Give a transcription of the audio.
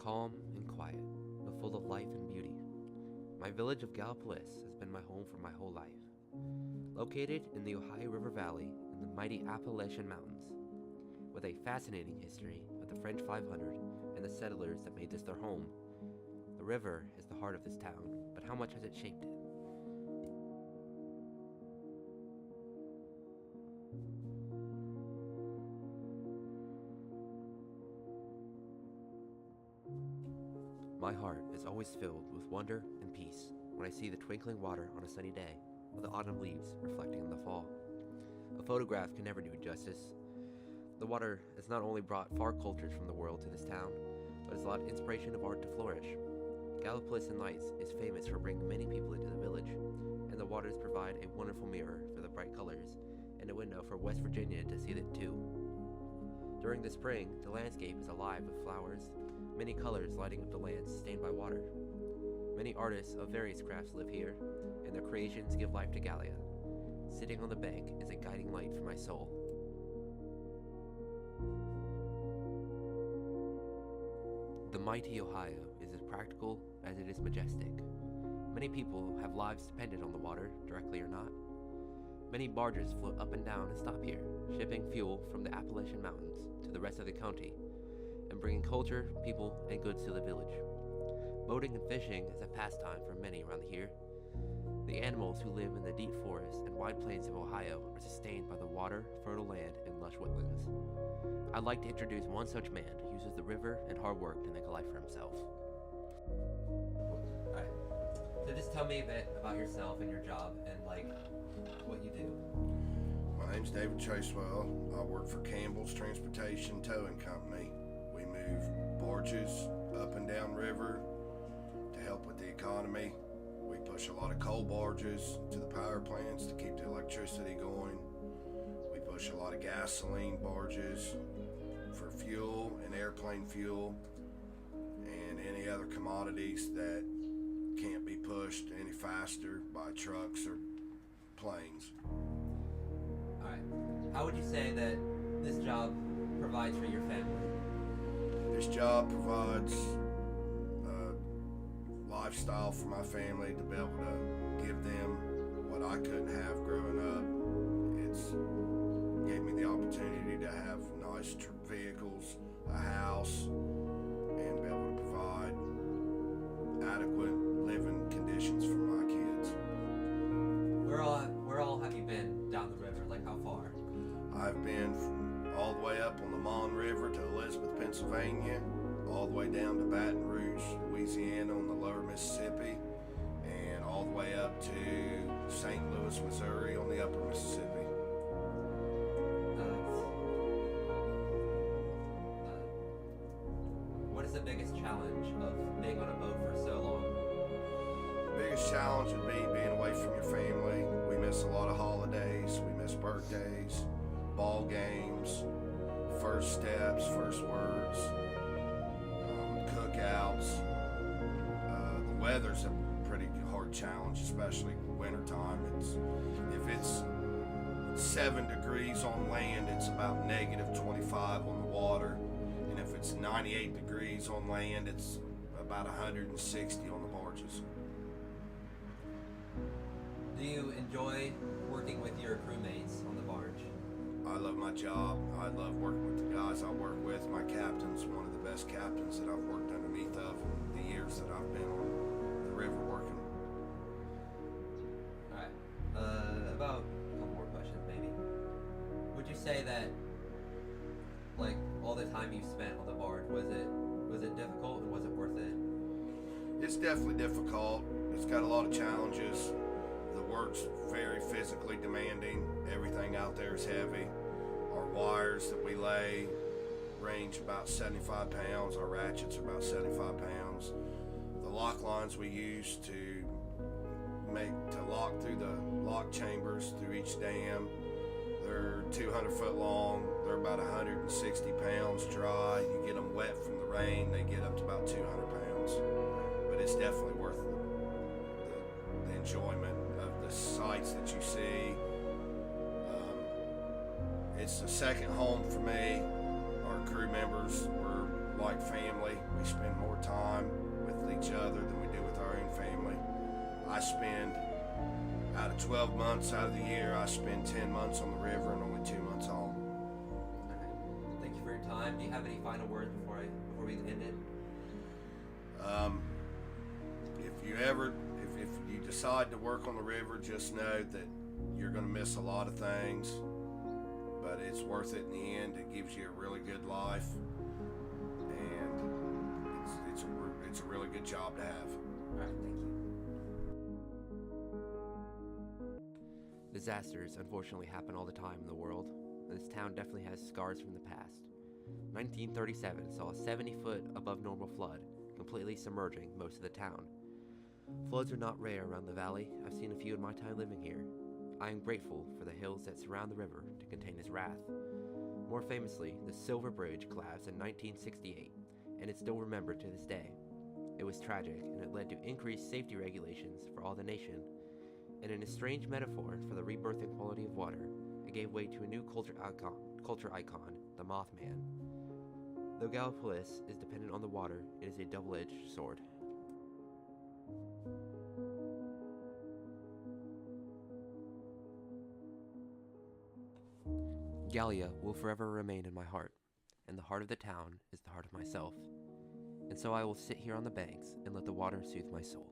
calm and quiet, but full of life and beauty. My village of Gallia has been my home for my whole life. Located in the Ohio River Valley in the mighty Appalachian Mountains, with a fascinating history of the French 500 and the settlers that made this their home. The river is the heart of this town, but how much has it shaped it? My heart is always filled with wonder and peace when I see the twinkling water on a sunny day, or the autumn leaves reflecting in the fall. A photograph can never do it justice. The water has not only brought far cultures from the world to this town, but has allowed inspiration of art to flourish. Gallia in Lights is famous for bringing many people into the village, and the waters provide a wonderful mirror for the bright colors, and a window for West Virginia to see it too. During the spring, the landscape is alive with flowers, many colors lighting up the lands stained by water. Many artists of various crafts live here, and their creations give life to Gallia. Sitting on the bank is a guiding light for my soul. The mighty Ohio is as practical as it is majestic. Many people have lives dependent on the water, directly or not. Many barges float up and down and stop here, shipping fuel from the Appalachian Mountains to the rest of the county, and bringing culture, people, and goods to the village. Boating and fishing is a pastime for many around here. The animals who live in the deep forests and wide plains of Ohio are sustained by the water, fertile land, and lush woodlands. I'd like to introduce one such man who uses the river and hard work to make a life for himself. Alright, so just tell me a bit about yourself and your job and what you do. My name's David Chasewell. I work for Campbell's Transportation Towing Company. We move barges up and down river to help with the economy. We push a lot of coal barges to the power plants to keep the electricity going. We push a lot of gasoline barges for fuel and airplane fuel and any other commodities that can't be pushed any faster by trucks or planes. Alright, how would you say that this job provides for your family? This job provides a lifestyle for my family to be able to give them what I couldn't have growing up. It's gave me the opportunity to have nice vehicles, a house, and be able to provide adequate living conditions for my kids. Where all have you been down the river? Like how far? I've been all the way up on the Mon River to Elizabeth, Pennsylvania, all the way down to Baton Rouge, Louisiana on the lower Mississippi, and all the way up to St. Louis, Missouri on the upper Mississippi. What is the biggest challenge of being on a boat for so long? The biggest challenge would be being away from your family. We miss a lot of holidays, we miss birthdays, ball games, first steps, first words, cookouts. The weather's a pretty hard challenge, especially wintertime. If it's 7 degrees on land, it's about -25 on the water. And if it's 98 degrees on land, it's about 160 on the barges. Do you enjoy working with your crewmates on the barge? I love my job. I love working with the guys I work with. My captain's one of the best captains that I've worked underneath of in the years that I've been on the river working. Alright, about a couple more questions maybe. Would you say that, all the time you spent on the barge, was it difficult and was it worth it? It's definitely difficult. It's got a lot of challenges. The work's very physically demanding. Everything out there is heavy. Our wires that we lay range about 75 pounds. Our ratchets are about 75 pounds. The lock lines we use to lock through the lock chambers through each dam, they're 200 foot long. They're about 160 pounds dry. You get them wet from the rain, they get up to about 200 pounds. But it's definitely worth the enjoyment of the sights that you see. It's a second home for me. Our crew members, we're like family. We spend more time with each other than we do with our own family. I spend, out of 12 months out of the year, I spend 10 months on the river and only 2 months home. Okay. Well, thank you for your time. Do you have any final words before we end it? If you decide to work on the river, just know that you're going to miss a lot of things, but it's worth it in the end. It gives you a really good life, and it's a really good job to have. All right, thank you. Disasters unfortunately happen all the time in the world, and this town definitely has scars from the past. 1937 saw a 70-foot above normal flood, completely submerging most of the town. Floods are not rare around the valley. I've seen a few in my time living here. I am grateful for the hills that surround the river to contain its wrath. More famously, the Silver Bridge collapsed in 1968, and is still remembered to this day. It was tragic, and it led to increased safety regulations for all the nation. And in a strange metaphor for the rebirthing quality of water, it gave way to a new culture icon, the Mothman. Though Gallipolis is dependent on the water, it is a double-edged sword. Gallia will forever remain in my heart, and the heart of the town is the heart of myself. And so I will sit here on the banks and let the water soothe my soul.